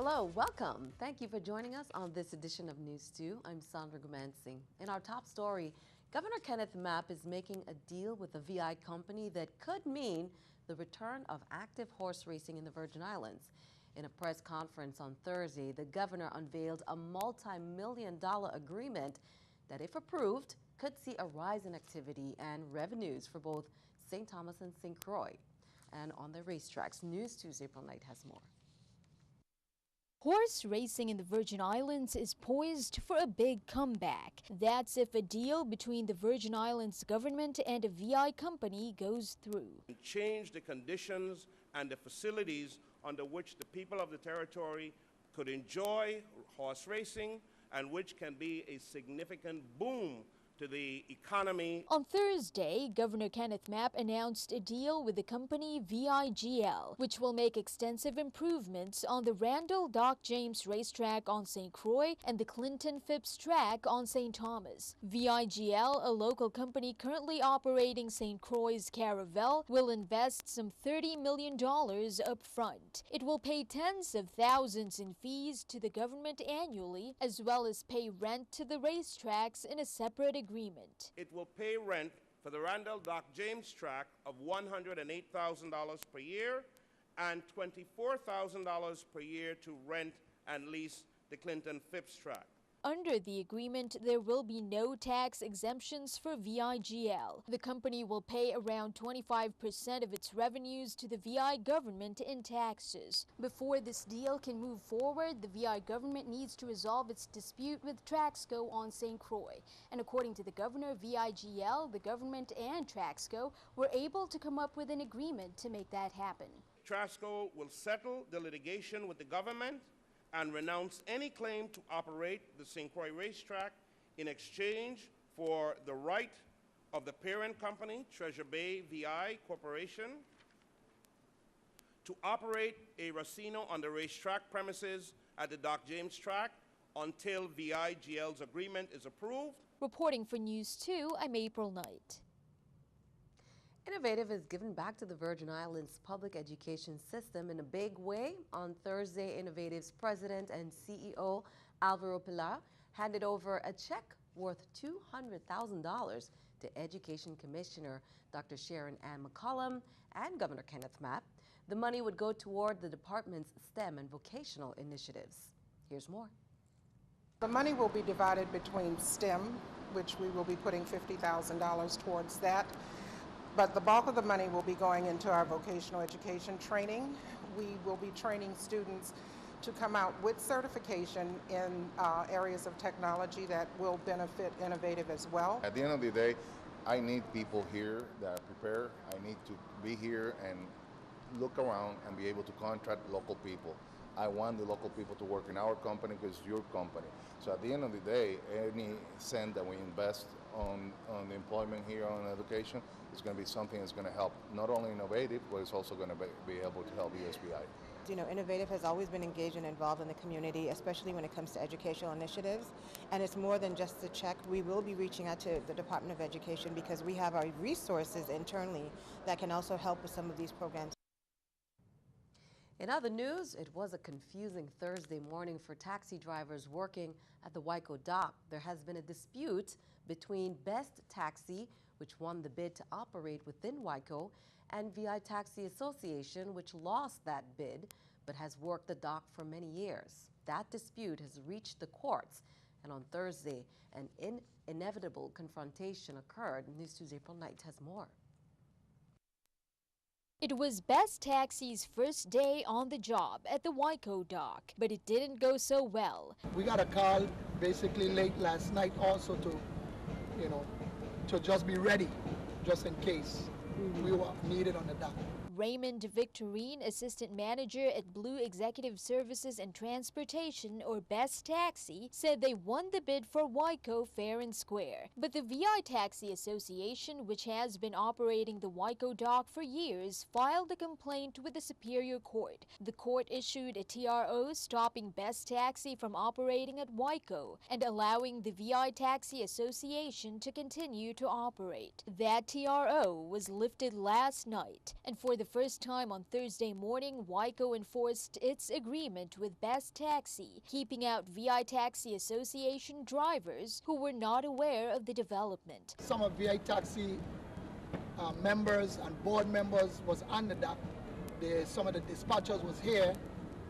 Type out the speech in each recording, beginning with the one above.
Hello, welcome. Thank you for joining us on this edition of News 2. I'm Sandra Gumansing. In our top story, Governor Kenneth Mapp is making a deal with a VI company that could mean the return of active horse racing in the Virgin Islands. In a press conference on Thursday, the governor unveiled a multi-million-dollar agreement that, if approved, could see a rise in activity and revenues for both St. Thomas and St. Croix. And on the racetracks, News 2's April Knight has more. Horse racing in the Virgin Islands is poised for a big comeback. That's if a deal between the Virgin Islands government and a VI company goes through. Change the conditions and the facilities under which the people of the territory could enjoy horse racing and which can be a significant boom to the economy. On Thursday, Governor Kenneth Mapp announced a deal with the company VIGL, which will make extensive improvements on the Randall Doc James racetrack on St. Croix and the Clinton Phipps track on St. Thomas. VIGL, a local company currently operating St. Croix's Caravel, will invest some $30 million up front. It will pay tens of thousands in fees to the government annually, as well as pay rent to the racetracks in a separate agreement. It will pay rent for the Randall Doc James track of $108,000 per year and $24,000 per year to rent and lease the Clinton Phipps track. Under the agreement, there will be no tax exemptions for VIGL. The company will pay around 25% of its revenues to the VI government in taxes. Before this deal can move forward, the VI government needs to resolve its dispute with Traxco on St. Croix. And according to the governor, VIGL, the government, and Traxco were able to come up with an agreement to make that happen. Traxco will settle the litigation with the government and renounce any claim to operate the St. Croix racetrack in exchange for the right of the parent company, Treasure Bay VI Corporation, to operate a racino on the racetrack premises at the Doc James track until VIGL's agreement is approved. Reporting for News 2, I'm April Knight. Innovative is giving back to the Virgin Islands public education system in a big way. On Thursday, Innovative's president and CEO, Alvaro Pilar, handed over a check worth $200,000 to Education Commissioner Dr. Sharon Ann McCollum and Governor Kenneth Mapp. The money would go toward the department's STEM and vocational initiatives. Here's more. The money will be divided between STEM, which we will be putting $50,000 towards that. But the bulk of the money will be going into our vocational education training. We will be training students to come out with certification in areas of technology that will benefit Innovative as well. At the end of the day, I need people here that are prepared. I need to be here and look around and be able to contract local people. I want the local people to work in our company because it's your company. So at the end of the day, any cent that we invest on the employment here on education is going to be something that's going to help not only Innovative, but it's also going to be able to help USBI. You know, Innovative has always been engaged and involved in the community, especially when it comes to educational initiatives. And it's more than just a check. We will be reaching out to the Department of Education because we have our resources internally that can also help with some of these programs. In other news, it was a confusing Thursday morning for taxi drivers working at the Waiko dock. There has been a dispute between Best Taxi, which won the bid to operate within Waiko, and VI Taxi Association, which lost that bid but has worked the dock for many years. That dispute has reached the courts, and on Thursday, an inevitable confrontation occurred. News 2's April Knight has more. It was Best Taxi's first day on the job at the Waiko dock, but it didn't go so well. We got a call basically late last night also to, to just be ready, just in case we were needed on the dock. Raymond Victorine, assistant manager at Blue Executive Services and Transportation, or Best Taxi, said they won the bid for Waiko fair and square. But the VI Taxi Association, which has been operating the Waiko dock for years, filed a complaint with the Superior Court. The court issued a TRO stopping Best Taxi from operating at Waiko and allowing the VI Taxi Association to continue to operate. That TRO was lifted last night, and for the the first time on Thursday morning, WICO enforced its agreement with Best Taxi, keeping out VI Taxi Association drivers who were not aware of the development. Some of VI Taxi members and board members was under that. Some of the dispatchers was here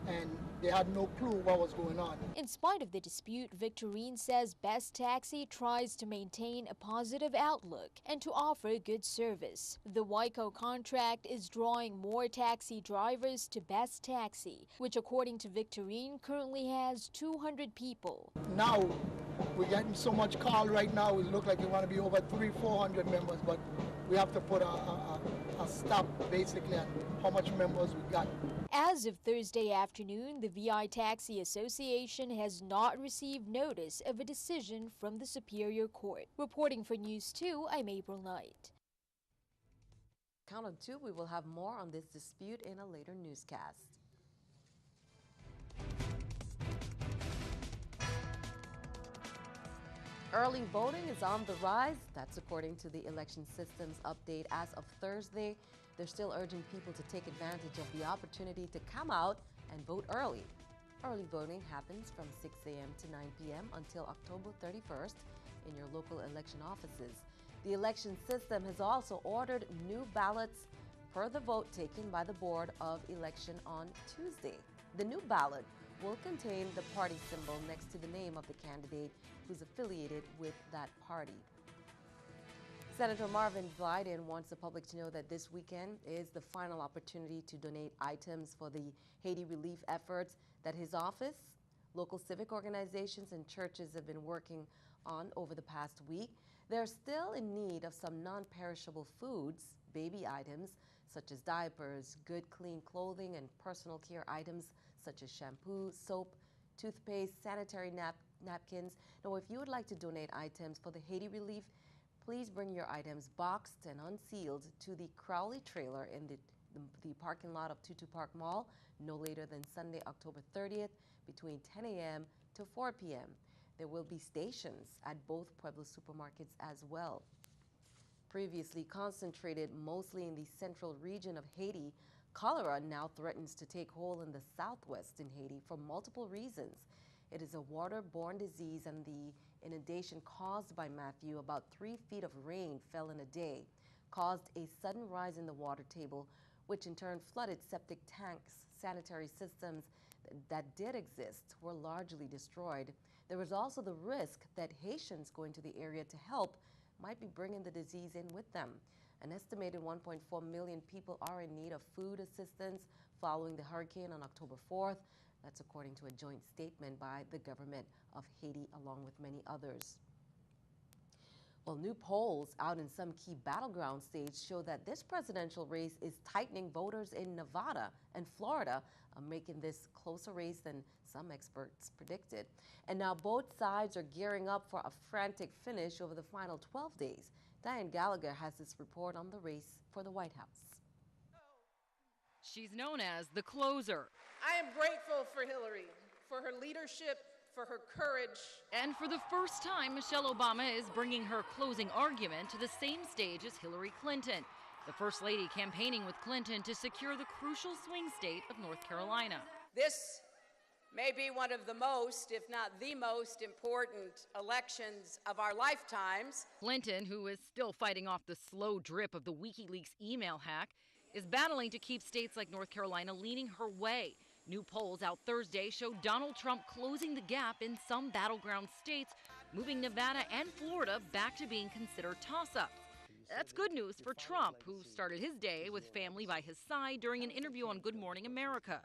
and they had no clue what was going on. In spite of the dispute, Victorine says Best Taxi tries to maintain a positive outlook and to offer good service. The WICO contract is drawing more taxi drivers to Best Taxi, which according to Victorine currently has 200 people. Now we're getting so much call right now, it looks like we want to be over 300-400 members, but we have to put a stop basically on how much members we got. As of Thursday afternoon, the VI Taxi Association has not received notice of a decision from the Superior Court. Reporting for News 2, I'm April Knight. Count on 2, we will have more on this dispute in a later newscast. Early voting is on the rise. That's according to the election systems update as of Thursday. They're still urging people to take advantage of the opportunity to come out and vote early. Early voting happens from 6 a.m. to 9 p.m. until October 31st in your local election offices. The election system has also ordered new ballots per the vote taken by the Board of Election on Tuesday. The new ballot will contain the party symbol next to the name of the candidate who's affiliated with that party. Senator Marvin Blyden wants the public to know that this weekend is the final opportunity to donate items for the Haiti relief efforts that his office, local civic organizations, and churches have been working on over the past week. They're still in need of some non-perishable foods, baby items, such as diapers, good clean clothing, and personal care items such as shampoo, soap, toothpaste, sanitary napkins. Now, if you would like to donate items for the Haiti relief, please bring your items boxed and unsealed to the Crowley trailer in the parking lot of Tutu Park Mall no later than Sunday, October 30th, between 10 a.m. to 4 p.m. There will be stations at both Pueblo supermarkets as well. Previously concentrated mostly in the central region of Haiti, cholera now threatens to take hold in the southwest in Haiti for multiple reasons. It is a waterborne disease, and the inundation caused by Matthew, about 3 feet of rain fell in a day, caused a sudden rise in the water table, which in turn flooded septic tanks. Sanitary systems that did exist were largely destroyed. There was also the risk that Haitians going to the area to help might be bringing the disease in with them. An estimated 1.4 million people are in need of food assistance following the hurricane on October 4th. That's according to a joint statement by the government of Haiti, along with many others. Well, new polls out in some key battleground states show that this presidential race is tightening. Voters in Nevada and Florida are making this closer race than some experts predicted. And now both sides are gearing up for a frantic finish over the final 12 days. Diane Gallagher has this report on the race for the White House. She's known as the closer. I am grateful for Hillary, for her leadership, for her courage. And for the first time, Michelle Obama is bringing her closing argument to the same stage as Hillary Clinton, the First Lady campaigning with Clinton to secure the crucial swing state of North Carolina. This may be one of the most, if not the most important elections of our lifetimes. Clinton, who is still fighting off the slow drip of the WikiLeaks email hack, is battling to keep states like North Carolina leaning her way. New polls out Thursday show Donald Trump closing the gap in some battleground states, moving Nevada and Florida back to being considered toss-ups. That's good news for Trump, who started his day with family by his side during an interview on Good Morning America.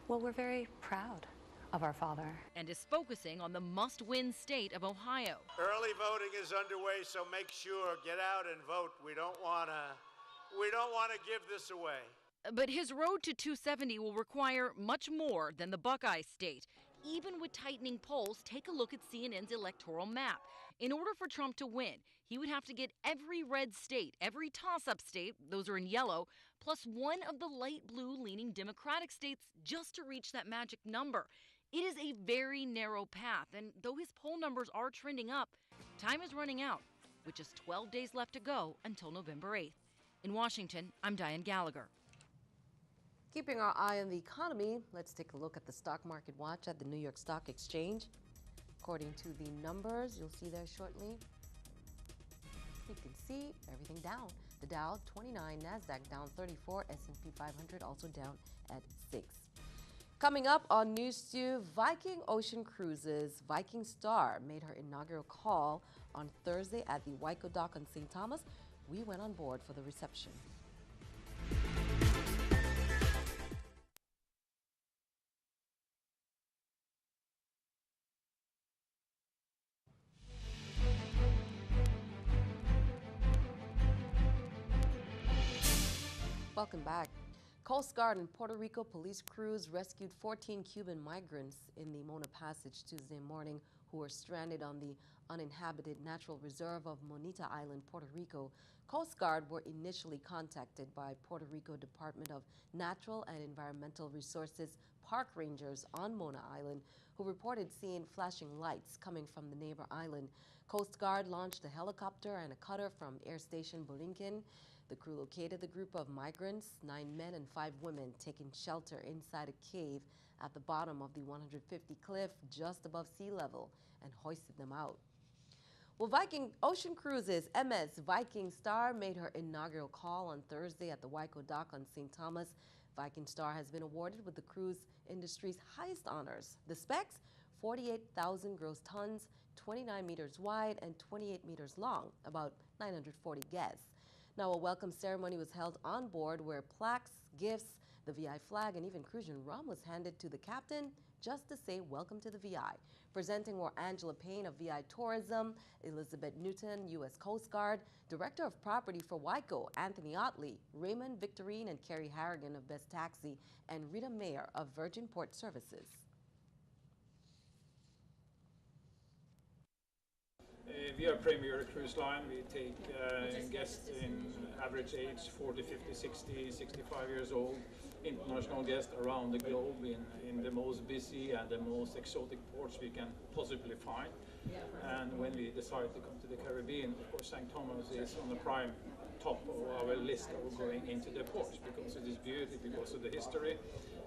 Well, we're very proud of our father. And is focusing on the must-win state of Ohio. Early voting is underway, so make sure, get out and vote. We don't want to give this away. But his road to 270 will require much more than the Buckeye state. Even with tightening polls, take a look at CNN's electoral map. In order for Trump to win, he would have to get every red state, every toss-up state, those are in yellow, plus one of the light blue leaning Democratic states just to reach that magic number. It is a very narrow path, and though his poll numbers are trending up, time is running out, with just 12 days left to go until November 8th. In Washington, I'm Diane Gallagher. Keeping our eye on the economy, let's take a look at the stock market watch at the New York Stock Exchange. According to the numbers, you'll see there shortly, you can see everything down. The Dow 29, NASDAQ down 34, S&P 500 also down at 6. Coming up on News 2, Viking Ocean Cruises Viking Star made her inaugural call on Thursday at the Waco dock on St. Thomas. We went on board for the reception. Welcome back. Coast Guard and Puerto Rico police crews rescued 14 Cuban migrants in the Mona Passage Tuesday morning who were stranded on the uninhabited natural reserve of Monita Island, Puerto Rico. Coast Guard were initially contacted by Puerto Rico Department of Natural and Environmental Resources park rangers on Mona Island who reported seeing flashing lights coming from the neighbor island. Coast Guard launched a helicopter and a cutter from Air Station Borinquen. The crew located the group of migrants, 9 men and 5 women, taking shelter inside a cave at the bottom of the 150 cliff just above sea level and hoisted them out. Well, Viking Ocean Cruises MS Viking Star made her inaugural call on Thursday at the Waco dock on St. Thomas. Viking Star has been awarded with the cruise industry's highest honors. The specs, 48,000 gross tons, 29 meters wide and 28 meters long, about 940 guests. Now, a welcome ceremony was held on board where plaques, gifts, the VI flag, and even Crucian rum was handed to the captain just to say welcome to the VI. Presenting were Angela Payne of VI Tourism, Elizabeth Newton, U.S. Coast Guard, Director of Property for Waco, Anthony Otley, Raymond Victorine and Kerry Harrigan of Best Taxi, and Rita Mayer of Virgin Port Services. We are Premier Cruise Line. We take guests in average age 40, 50, 60, 65 years old, international guests around the globe in the most busy and the most exotic ports we can possibly find. And when we decide to come to the Caribbean, of course, St. Thomas is on the prime top of our list of going into the ports because it is beauty, because of the history,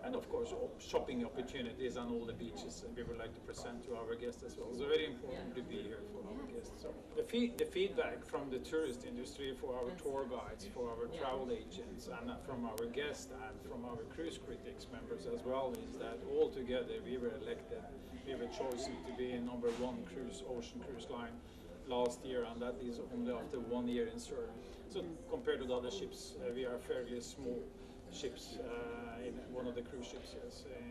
and of course shopping opportunities and all the beaches we would like to present to our guests as well. So very important to be here for our guests. So the feedback from the tourist industry, for our tour guides, for our travel agents, and from our guests and from our cruise critics members as well is that all together we were elected, we were chosen to be #1 ocean cruise line last year, and that is only after 1 year in service. So compared to the other ships, we are fairly small ships in one of the cruise ships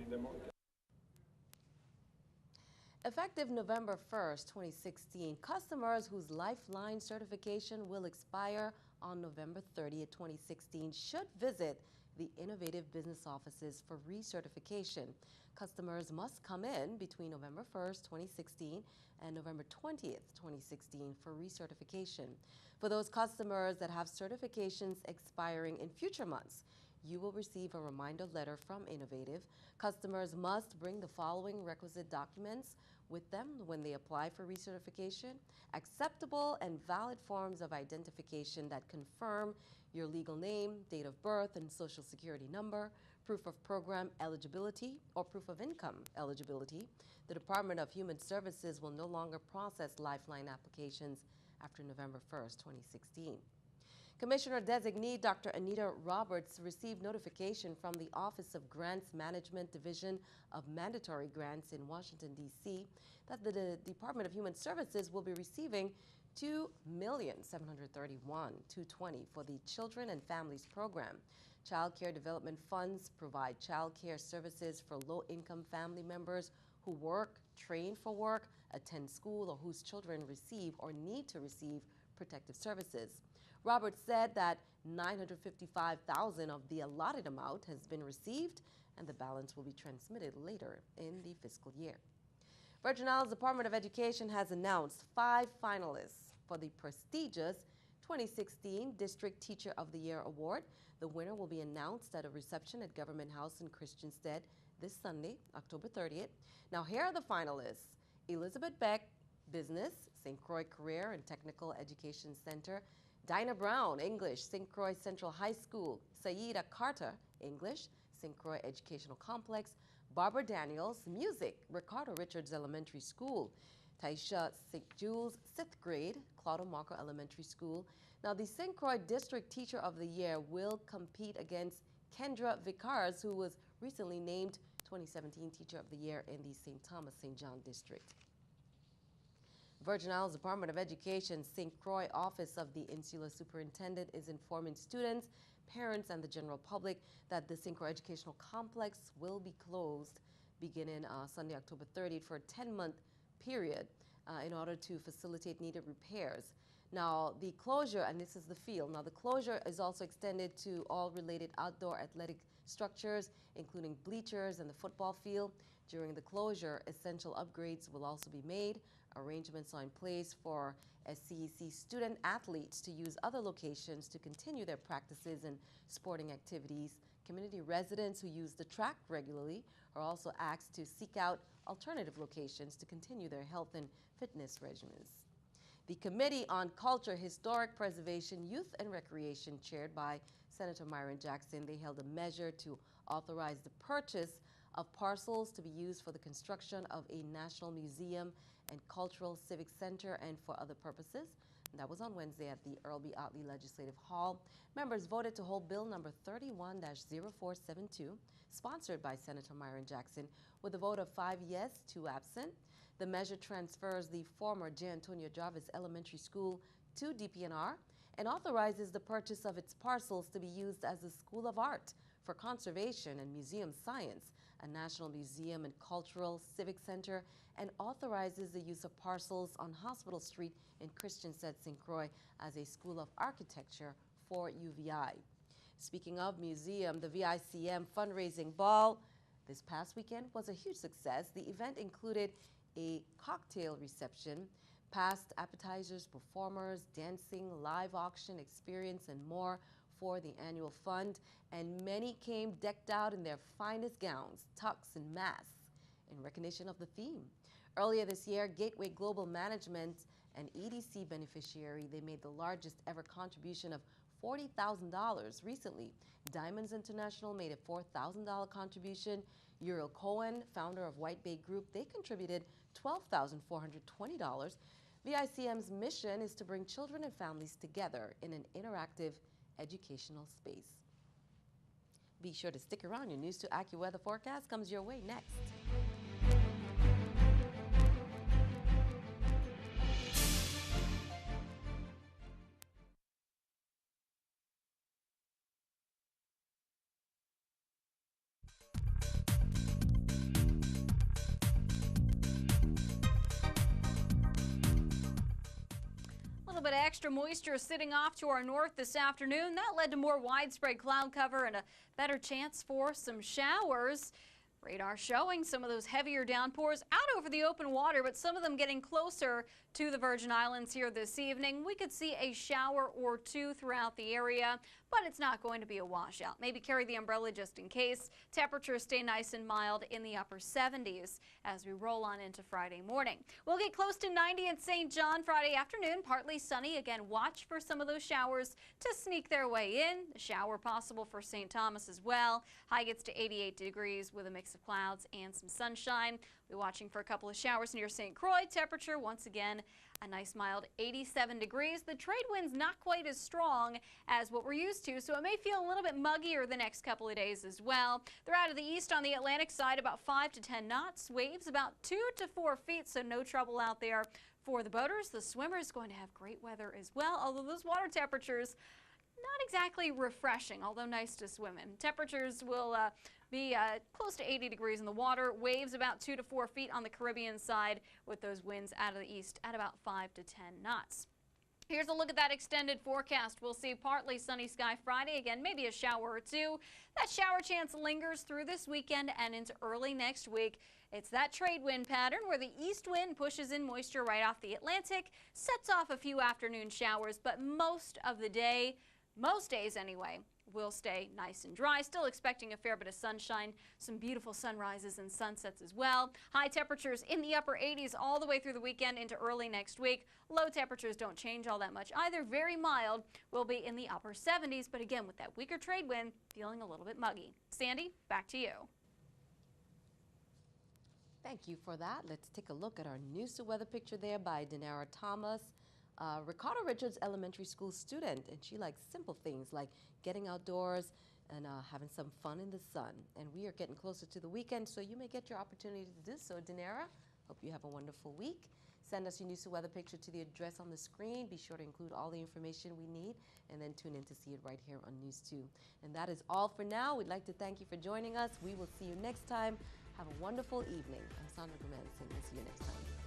in the market. Effective November 1st, 2016, customers whose Lifeline certification will expire on November 30th, 2016 should visit the innovative business offices for recertification. Customers must come in between November 1st, 2016 and November 20th, 2016 for recertification. For those customers that have certifications expiring in future months, you will receive a reminder letter from Innovative. Customers must bring the following requisite documents with them when they apply for recertification: acceptable and valid forms of identification that confirm your legal name, date of birth, and social security number, proof of program eligibility or proof of income eligibility. The Department of Human Services will no longer process Lifeline applications after November 1st, 2016. Commissioner-designee Dr. Anita Roberts received notification from the Office of Grants Management Division of Mandatory Grants in Washington, D.C. that the Department of Human Services will be receiving $2,731,220 for the Children and Families Program. Child Care Development Funds provide child care services for low-income family members who work, train for work, attend school, or whose children receive or need to receive protective services. Roberts said that $955,000 of the allotted amount has been received, and the balance will be transmitted later in the fiscal year. Virgin Islands Department of Education has announced 5 finalists for the prestigious 2016 District Teacher of the Year Award. The winner will be announced at a reception at Government House in Christiansted this Sunday, October 30th. Now, here are the finalists: Elizabeth Beck, Business, St. Croix Career and Technical Education Center; Dinah Brown, English, St. Croix Central High School; Saida Carter, English, St. Croix Educational Complex, Barbara Daniels, Music, Ricardo Richards Elementary School, Taisha St. Jules, 6th grade, Claudio Marco Elementary School. Now, the St. Croix District Teacher of the Year will compete against Kendra Vicars, who was recently named 2017 Teacher of the Year in the St. Thomas St. John District. Virgin Islands Department of Education St. Croix Office of the Insular Superintendent is informing students, parents, and the general public that the St. Croix Educational Complex will be closed beginning Sunday, October 30th for a 10-month period in order to facilitate needed repairs. Now, the closure, and this is the field, now the closure is also extended to all related outdoor athletic structures, including bleachers and the football field. During the closure, essential upgrades will also be made. Arrangements are in place for SCEC student athletes to use other locations to continue their practices and sporting activities. Community residents who use the track regularly are also asked to seek out alternative locations to continue their health and fitness regimens. The Committee on Culture, Historic Preservation, Youth and Recreation, chaired by Senator Myron Jackson, they held a measure to authorize the purchase of parcels to be used for the construction of a National Museum and Cultural Civic Center and for other purposes. And that was on Wednesday at the Earl B. Otley Legislative Hall. Members voted to hold Bill number 31-0472, sponsored by Senator Myron Jackson, with a vote of 5 yes, 2 absent. The measure transfers the former J. Antonio Jarvis Elementary School to DPNR and authorizes the purchase of its parcels to be used as a School of Art for Conservation and Museum Science, a National Museum and Cultural Civic Center, and authorizes the use of parcels on Hospital Street in Christiansted, St. Croix as a School of Architecture for UVI. Speaking of museum, the VICM fundraising ball this past weekend was a huge success. The event included a cocktail reception, past appetizers, performers, dancing, live auction experience, and more for the annual fund. And many came decked out in their finest gowns, tux, and masks in recognition of the theme. Earlier this year, Gateway Global Management, an EDC beneficiary, they made the largest ever contribution of $40,000 recently. Diamonds International made a $4,000 contribution. Uriel Cohen, founder of White Bay Group, they contributed $12,420. VICM's mission is to bring children and families together in an interactive educational space. Be sure to stick around. Your News 2 AccuWeather forecast comes your way next. A little bit of extra moisture sitting off to our north this afternoon. That led to more widespread cloud cover and a better chance for some showers. Radar showing some of those heavier downpours out over the open water, but some of them getting closer to the Virgin Islands here this evening. We could see a shower or two throughout the area, but it's not going to be a washout. Maybe carry the umbrella just in case. Temperatures stay nice and mild in the upper 70s as we roll on into Friday morning. We'll get close to 90 in St. John Friday afternoon, partly sunny. Again, watch for some of those showers to sneak their way in. The shower possible for St. Thomas as well. High gets to 88 degrees with a mix of clouds and some sunshine. We're watching for a couple of showers near St. Croix. Temperature once again a nice mild 87 degrees. The trade wind's not quite as strong as what we're used to, so it may feel a little bit muggier the next couple of days as well. They're out of the east on the Atlantic side, about 5 to 10 knots. Waves about 2 to 4 feet, so no trouble out there for the boaters. The swimmers going to have great weather as well, although those water temperatures not exactly refreshing, although nice to swim in. Temperatures will be close to 80 degrees in the water. Waves about 2 to 4 feet on the Caribbean side with those winds out of the east at about 5 to 10 knots. Here's a look at that extended forecast. We'll see partly sunny sky Friday. Again, maybe a shower or two. That shower chance lingers through this weekend and into early next week. It's that trade wind pattern where the east wind pushes in moisture right off the Atlantic, sets off a few afternoon showers, but most of the day, most days anyway, will stay nice and dry. Still expecting a fair bit of sunshine, some beautiful sunrises and sunsets as well. High temperatures in the upper 80s all the way through the weekend into early next week. Low temperatures don't change all that much either. Very mild, will be in the upper 70s, but again with that weaker trade wind, feeling a little bit muggy. Sandy, back to you. Thank you for that. Let's take a look at our News 2 weather picture there by Denara Thomas. Ricardo Richards Elementary School student, and she likes simple things like getting outdoors and having some fun in the sun. And we are getting closer to the weekend, so you may get your opportunity to do so. Denara, hope you have a wonderful week. Send us your News 2 weather picture to the address on the screen. Be sure to include all the information we need, and then tune in to see it right here on News 2. And that is all for now. We'd like to thank you for joining us. We will see you next time. Have a wonderful evening. I'm Sandra Gomez, and we'll see you next time.